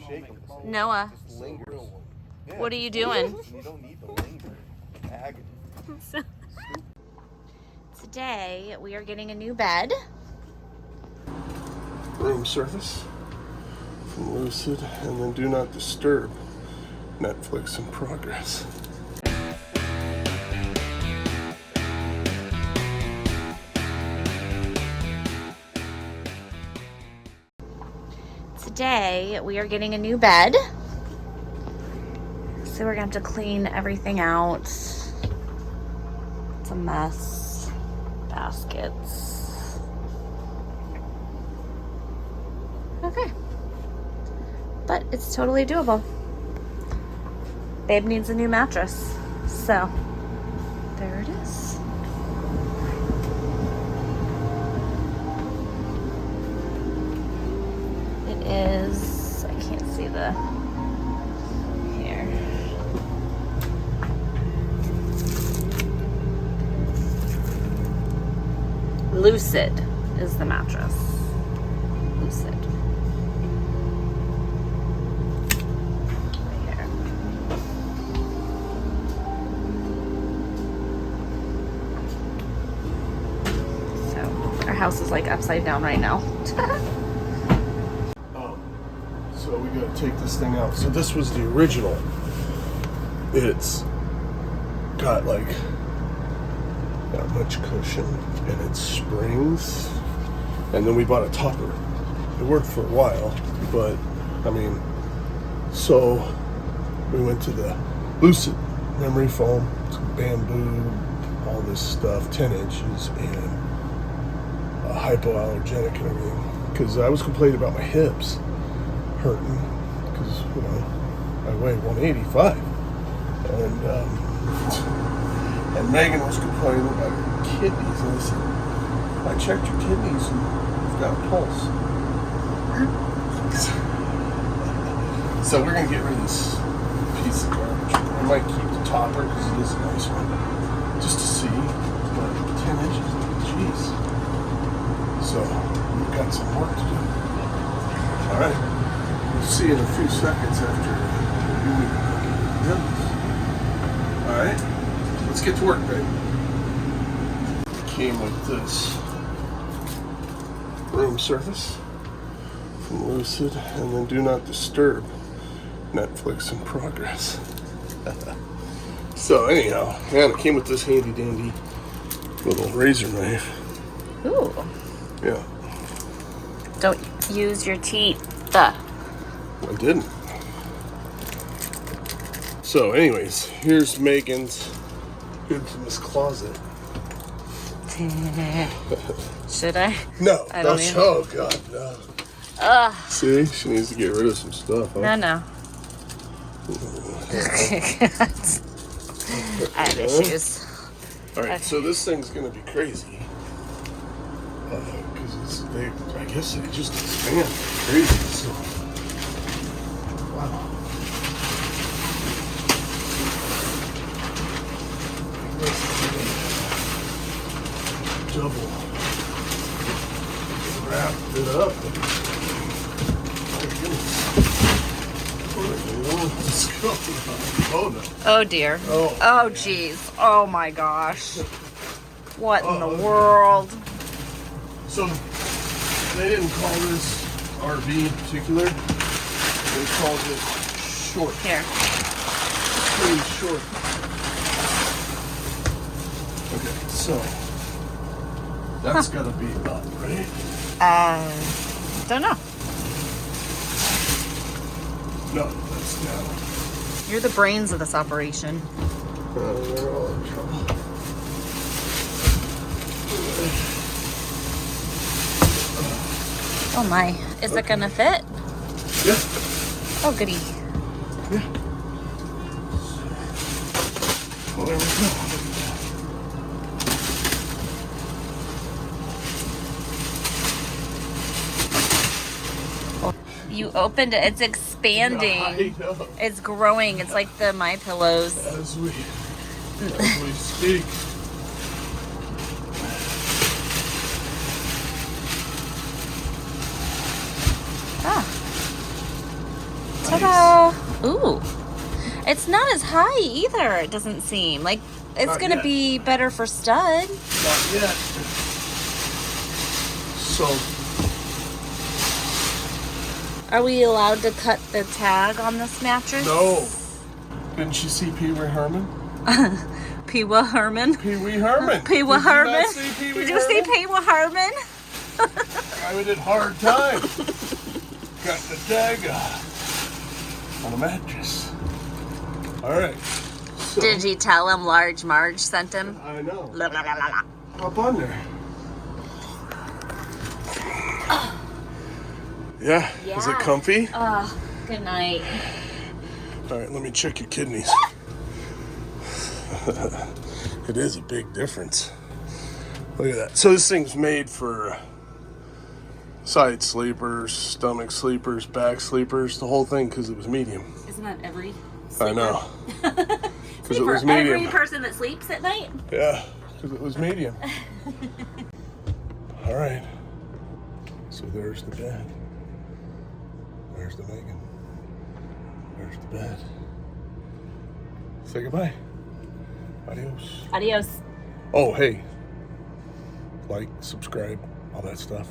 shake them. Noah, Just linger. Yeah. what are you doing? You don't need to linger. Agony. Today, we are getting a new bed. Room service from Lucid, and then do not disturb. Netflix in progress. Today, we are getting a new bed. So we're gonna have to clean everything out. It's a mess. Baskets. Okay. But it's totally doable. Babe needs a new mattress. So, there it is. It is, I can't see the, here. Lucid is the mattress. Lucid. Right here. So, our house is like upside down right now. So we gotta take this thing out. So this was the original. It's got like not much cushion and it springs. And then we bought a topper. It worked for a while, but I mean, so we went to the Lucid memory foam, it's bamboo, all this stuff, 10 inches, and hypoallergenic and everything. Because I was complaining about my hips hurting because, you know, I weigh 185, and Megan was complaining about her kidneys, and I said, I checked your kidneys and you've got a pulse. So we're gonna get rid of this piece of garbage. I might keep the topper because it is a nice one, just to see. But 10 inches, jeez. So we've got some work to do. All right. We'll see you in a few seconds after you get this. Alright, let's get to work, babe. Came with this room service from Lucid, and then do not disturb. Netflix in progress. So anyhow, yeah, it came with this handy dandy little razor knife. Ooh. Yeah. Don't use your teeth. I didn't. So anyways, here's Megan's infamous closet. Should I? No. I don't even. Oh God, no. Ugh. See, she needs to get rid of some stuff. Huh? No. I have issues. Alright, so this thing's gonna be crazy. Because I guess they just expand crazy, so. Wow. Double wrapped it up. Oh no. Oh dear. Oh geez. Oh my gosh. What in the world? So they didn't call this RV in particular. They called it short. Here. Pretty short. Okay, so that's gotta be up, right? Don't know. No, that's down. You're the brains of this operation. We're all in trouble. Oh my. Is it gonna fit? Yeah. Oh goody. Yeah. Well, there we go. You opened it. It's expanding. I know. It's growing. It's like the My Pillows. As we speak. Ah. Ta-da! Ooh. It's not as high either, it doesn't seem. Like, it's Not going to yet. be better for stud. Not yet. So, Are we allowed to cut the tag on this mattress? no. Didn't you see Pee Wee Herman? Pee-wee Herman? Pee Wee Herman. Pee-wee Herman? Did Did you see Pee-wee Herman? I would have hard time. Got the tag on a mattress. All right. So, Did you tell him Large Marge sent him? I know. La, la, la, la, la. Hop on there. Yeah. Is it Yeah. comfy? Good night. All right, let me check your kidneys. It is a big difference. Look at that. So this thing's made for side sleepers, stomach sleepers, back sleepers, the whole thing, because it was medium. Isn't that every I know. Because it was for medium. every person that sleeps at night? Yeah, because it was medium. All right. So there's the bed. There's the Megan. There's the bed. Say goodbye. Adios. Adios. Oh, hey. Like, subscribe, all that stuff.